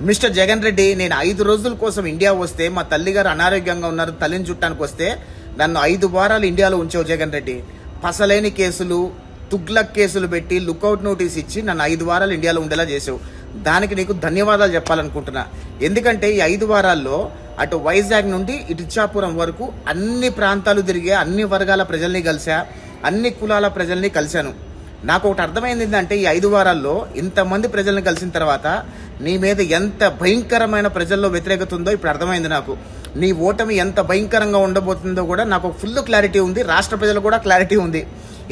Mister Jagan Reddy, నేను 5 రోజుల కోసం ఇండియా వస్తే మా తల్లిగారు అనారోగ్యంగా ఉన్నారు, తల్లిని చుట్టానికి వస్తే నన్ను 5 వారాలు ఇండియాలో ఉంచావు జగన్ రెడ్డి. పసలేని కేసులు, తుగ్లక్ కేసులు పెట్టి లుకౌట్ నోటీస్ ఇచ్చి నన్ను 5 వారాలు ఇండియాలో ఉండేలా చేసావు. దానికి నీకు ధన్యవాదాలు చెప్పాలనుకుంటున్నా. ఎందుకంటే ఈ 5 వారాల్లో అటు వైజాగ్ నుండి ఇటు ఇచ్చాపురం వరకు అన్ని ప్రాంతాలు తిరిగే, అన్ని వర్గాల ప్రజల్ని కలిసా, అన్ని కులాల ప్రజల్ని కలిశాను. నాకు ఒకటి అర్థమైంది ఏంటంటే, ఈ 5 వారాల్లో ఇంతమంది ప్రజల్ని కలిసిన తర్వాత నీ మీద ఎంత భయంకరమైన ప్రజల్లో వ్యతిరేకత ఉందో ఇప్పుడు అర్థమైంది నాకు. నీ ఓటమి ఎంత భయంకరంగా ఉండబోతుందో కూడా నాకు ఫుల్ క్లారిటీ ఉంది. రాష్ట్ర ప్రజలు కూడా క్లారిటీ ఉంది.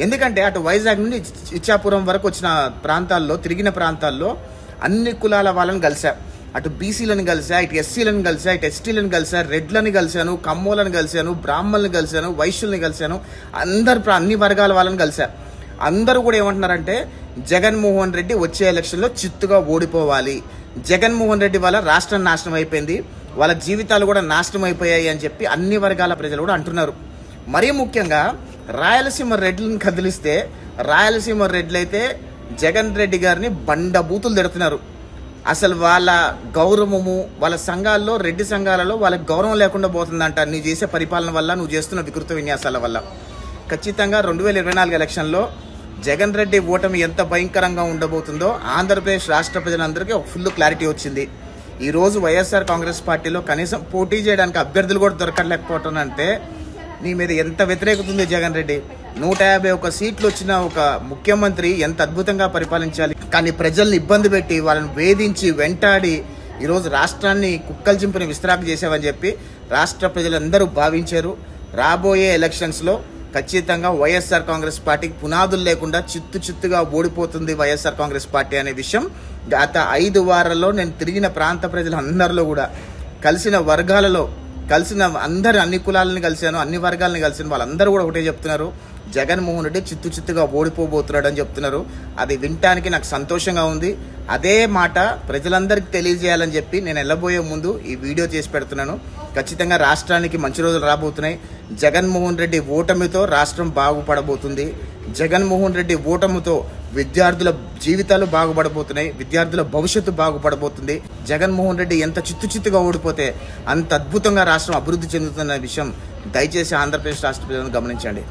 ఎందుకంటే అటు వైజాగ్ నుండి ఇచ్చాపురం వరకు వచ్చిన ప్రాంతాల్లో, తిరిగిన ప్రాంతాల్లో అన్ని కులాల వాళ్ళని కలిసా. అటు బీసీలను కలిసా, ఇటు ఎస్సీలను కలిసా, ఇటు ఎస్టీలను కలిసా, రెడ్లను కలిశాను, కమ్మోలను కలిశాను, బ్రాహ్మణులను కలిశాను, వైశ్యుల్ని కలిశాను, అన్ని వర్గాల వాళ్ళని కలిసా. అందరూ కూడా ఏమంటున్నారంటే, జగన్మోహన్ రెడ్డి వచ్చే ఎలక్షన్లో చిత్తుగా ఓడిపోవాలి, జగన్మోహన్ రెడ్డి వల్ల రాష్ట్రం నాశనం అయిపోయింది, వాళ్ళ జీవితాలు కూడా నాశనం అయిపోయాయి అని చెప్పి అన్ని వర్గాల ప్రజలు కూడా అంటున్నారు. మరీ ముఖ్యంగా రాయలసీమ రెడ్లను కదిలిస్తే, రాయలసీమ రెడ్లైతే జగన్ రెడ్డి గారిని బండబూతులు తిడుతున్నారు. అసలు వాళ్ళ గౌరవము, వాళ్ళ సంఘాల్లో, రెడ్డి సంఘాలలో వాళ్ళకి గౌరవం లేకుండా పోతుందంట నువ్వు చేసే పరిపాలన వల్ల, నువ్వు చేస్తున్న వికృత విన్యాసాల వల్ల. ఖచ్చితంగా 2024 ఎలక్షన్లో జగన్ రెడ్డి ఓటమి ఎంత భయంకరంగా ఉండబోతుందో ఆంధ్రప్రదేశ్ రాష్ట్ర ప్రజలందరికీ ఒక ఫుల్ క్లారిటీ వచ్చింది. ఈరోజు వైఎస్ఆర్ కాంగ్రెస్ పార్టీలో కనీసం పోటీ చేయడానికి అభ్యర్థులు కూడా దొరకలేకపోవటం అంటే నీ మీద ఎంత వ్యతిరేకత ఉంది జగన్ రెడ్డి. 151 సీట్లు వచ్చిన ఒక ముఖ్యమంత్రి ఎంత అద్భుతంగా పరిపాలించాలి. కానీ ప్రజల్ని ఇబ్బంది పెట్టి, వాళ్ళని వేధించి, వెంటాడి ఈరోజు రాష్ట్రాన్ని కుక్కలు చింపిన విస్తరాకు చేసావని చెప్పి రాష్ట్ర ప్రజలందరూ భావించారు. రాబోయే ఎలక్షన్స్లో ఖచ్చితంగా వైఎస్ఆర్ కాంగ్రెస్ పార్టీకి పునాదులు లేకుండా చిత్తుగా ఓడిపోతుంది వైఎస్ఆర్ కాంగ్రెస్ పార్టీ అనే విషయం గత 5 వారాల్లో నేను తిరిగిన ప్రాంత ప్రజలందరిలో కూడా, కలిసిన వర్గాలలో, కలిసిన అందరు, అన్ని కులాలని కలిశాను, అన్ని వర్గాలని కలిసిన వాళ్ళందరూ కూడా ఒకటే చెప్తున్నారు, జగన్మోహన్ రెడ్డి చిత్తుగా ఓడిపోబోతున్నాడు అని చెప్తున్నారు. అది వినటానికి నాకు సంతోషంగా ఉంది. అదే మాట ప్రజలందరికీ తెలియజేయాలని చెప్పి నేను వెళ్ళబోయే ముందు ఈ వీడియో చేసి పెడుతున్నాను. ఖచ్చితంగా రాష్ట్రానికి మంచి రోజులు రాబోతున్నాయి. జగన్మోహన్ రెడ్డి ఓటమితో రాష్ట్రం బాగుపడబోతుంది. జగన్మోహన్ రెడ్డి ఓటమితో విద్యార్థుల జీవితాలు బాగుపడబోతున్నాయి, విద్యార్థుల భవిష్యత్తు బాగుపడబోతుంది. జగన్మోహన్ రెడ్డి ఎంత చిత్తుగా ఓడిపోతే అంత అద్భుతంగా రాష్ట్రం అభివృద్ధి చెందుతున్న విషయం దయచేసి ఆంధ్రప్రదేశ్ రాష్ట్ర ప్రజలను గమనించండి.